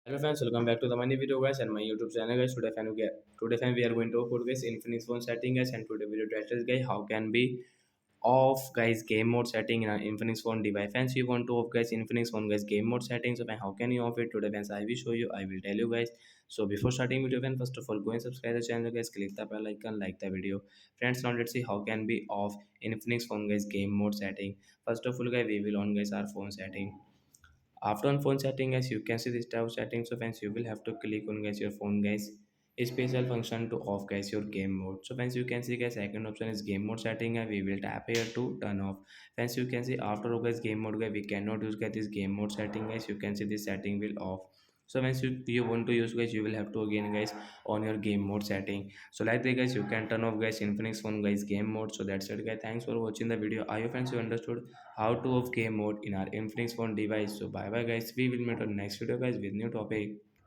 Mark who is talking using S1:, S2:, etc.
S1: Hello friends, welcome back to the money video guys and my YouTube channel guys. Today we are going to put guys infinix phone setting guys, and today video title is guys how can be off guys game mode setting in an infinix phone device. Fans, you want to off guys infinix phone guys game mode settings. So man, how can you off it today fans? I will show you. I will tell you guys. So before starting video fan, first of all go and subscribe the channel guys. Click the bell icon, like the video. Friends, now let's see how can be off infinix phone guys game mode setting. First of all guys, we will on guys our phone setting. After on phone setting guys, you can see this type of settings. So friends, you will have to click on guys your phone guys a special function to off guys your game mode. So friends, you can see guys second option is game mode setting, and we will tap here to turn off. Friends, you can see after guys game mode guys, we cannot use guys this game mode setting guys. You can see this setting will off. So once you want to use guys, you will have to again guys on your game mode setting. So like that guys, you can turn off guys infinix phone guys game mode. So that's it guys, thanks for watching the video. I hope friends you understood how to off game mode in our infinix phone device. So bye bye guys, we will meet on next video guys with new topic.